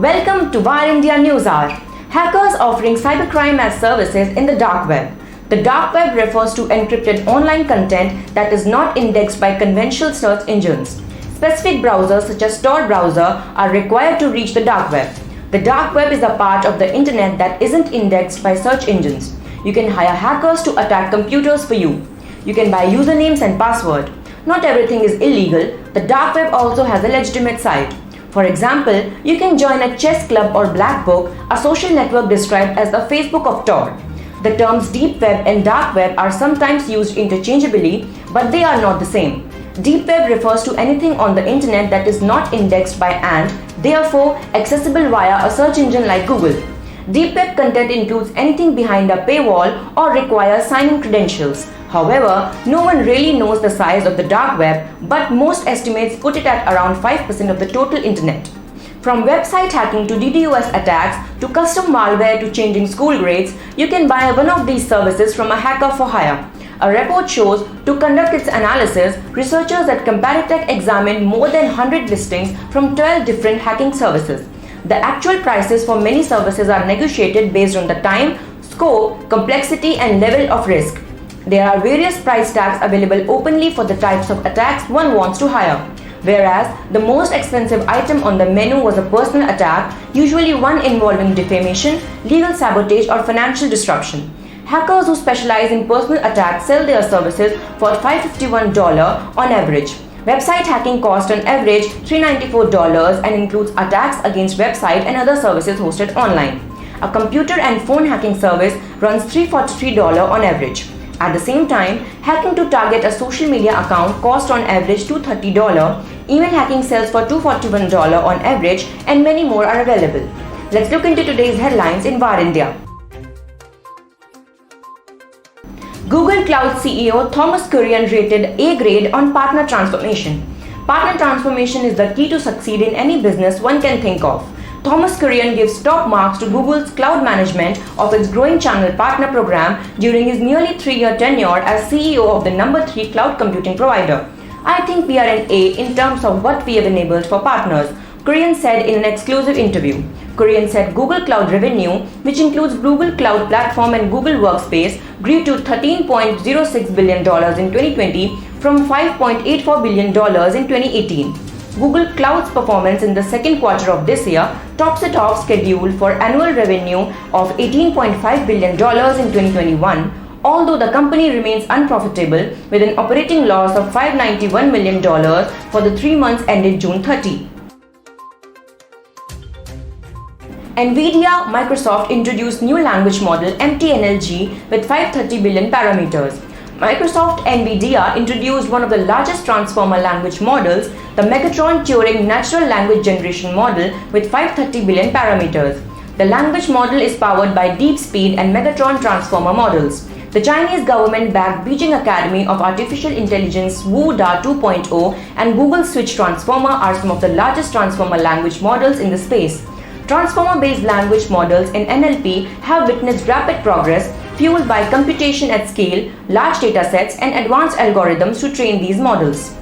Welcome to VAR India News Hour. Hackers offering cybercrime as services in the dark web. The dark web refers to encrypted online content that is not indexed by conventional search engines. Specific browsers such as Tor browser are required to reach the dark web. The dark web is a part of the internet that isn't indexed by search engines. You can hire hackers to attack computers for you. You can buy usernames and password. Not everything is illegal. The dark web also has a legitimate side. For example, you can join a chess club or black book, a social network described as the Facebook of Tor. The terms deep web and dark web are sometimes used interchangeably, but they are not the same. Deep web refers to anything on the internet that is not indexed by and, therefore, accessible via a search engine like Google. Deep web content includes anything behind a paywall or requires sign-in credentials. However, no one really knows the size of the dark web, but most estimates put it at around 5% of the total internet. From website hacking to DDoS attacks to custom malware to changing school grades, you can buy one of these services from a hacker for hire. A report shows to conduct its analysis, researchers at Comparitech examined more than 100 listings from 12 different hacking services. The actual prices for many services are negotiated based on the time, scope, complexity, and level of risk. There are various price tags available openly for the types of attacks one wants to hire. Whereas the most expensive item on the menu was a personal attack, usually one involving defamation, legal sabotage, or financial disruption. Hackers who specialize in personal attacks sell their services for $551 on average. Website hacking costs on average $394 and includes attacks against website and other services hosted online. A computer and phone hacking service runs $343 on average. At the same time, hacking to target a social media account costs on average $230, email hacking sells for $241 on average, and many more are available. Let's look into today's headlines in VAR India. Google Cloud CEO Thomas Kurian rated A grade on partner transformation. Partner transformation is the key to succeed in any business one can think of. Thomas Kurian gives top marks to Google's cloud management of its growing channel partner program during his nearly 3-year tenure as CEO of the number 3 cloud computing provider. I think we are an A in terms of what we have enabled for partners, Kurian said in an exclusive interview. Kurian said Google Cloud revenue, which includes Google Cloud Platform and Google Workspace, grew to $13.06 billion in 2020 from $5.84 billion in 2018. Google Cloud's performance in the second quarter of this year tops it off schedule for annual revenue of $18.5 billion in 2021, although the company remains unprofitable with an operating loss of $591 million for the 3 months ended June 30. NVIDIA Microsoft introduced new language model MTNLG with 530 billion parameters. Microsoft NVIDIA introduced one of the largest transformer language models, the Megatron Turing Natural Language Generation Model with 530 billion parameters. The language model is powered by DeepSpeed and Megatron transformer models. The Chinese government-backed Beijing Academy of Artificial Intelligence WuDa 2.0 and Google Switch Transformer are some of the largest transformer language models in the space. Transformer-based language models in NLP have witnessed rapid progress fueled by computation at scale, large datasets, and advanced algorithms to train these models.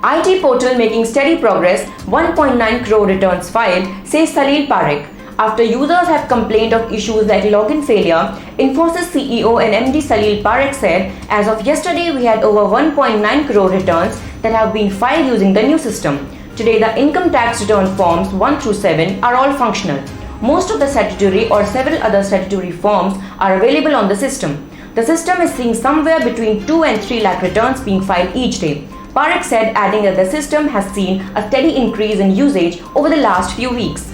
IT portal making steady progress, 1.9 crore returns filed, says Salil Parekh. After users have complained of issues like login failure, Infosys CEO and MD Salil Parekh said, as of yesterday we had over 1.9 crore returns that have been filed using the new system. Today the income tax return forms 1 through 7 are all functional. Most of the statutory or several other statutory forms are available on the system. The system is seeing somewhere between 2 and 3 lakh returns being filed each day. Parekh said, adding that the system has seen a steady increase in usage over the last few weeks.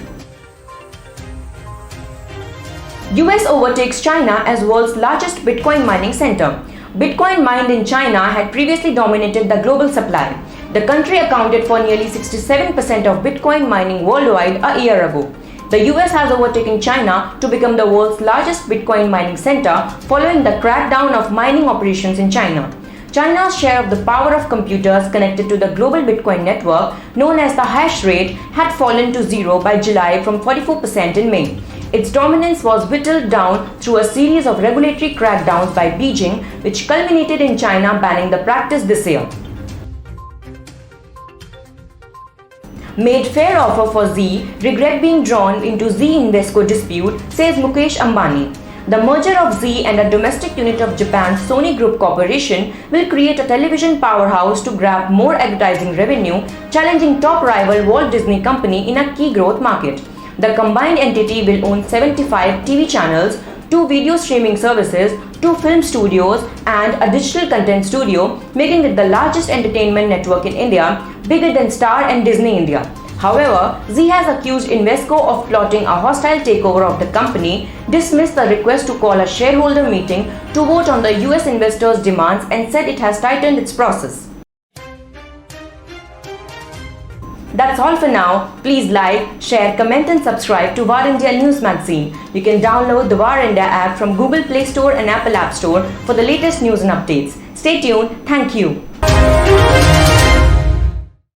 US overtakes China as world's largest Bitcoin mining center. Bitcoin mined in China had previously dominated the global supply. The country accounted for nearly 67% of Bitcoin mining worldwide a year ago. The US has overtaken China to become the world's largest Bitcoin mining center following the crackdown of mining operations in China. China's share of the power of computers connected to the global Bitcoin network, known as the hash rate, had fallen to zero by July from 44% in May. Its dominance was whittled down through a series of regulatory crackdowns by Beijing, which culminated in China banning the practice this year. Made fair offer for Zee, regret being drawn into Zee Invesco dispute, says Mukesh Ambani. The merger of Zee and a domestic unit of Japan's Sony Group Corporation will create a television powerhouse to grab more advertising revenue, challenging top rival Walt Disney Company in a key growth market. The combined entity will own 75 TV channels, 2 video streaming services, 2 film studios, and a digital content studio, making it the largest entertainment network in India, bigger than Star and Disney India. However, Zee has accused Invesco of plotting a hostile takeover of the company, dismissed the request to call a shareholder meeting to vote on the US investors' demands, and said it has tightened its process. That's all for now. Please like, share, comment and subscribe to VAR India News Magazine. You can download the VAR India app from Google Play Store and Apple App Store for the latest news and updates. Stay tuned. Thank you.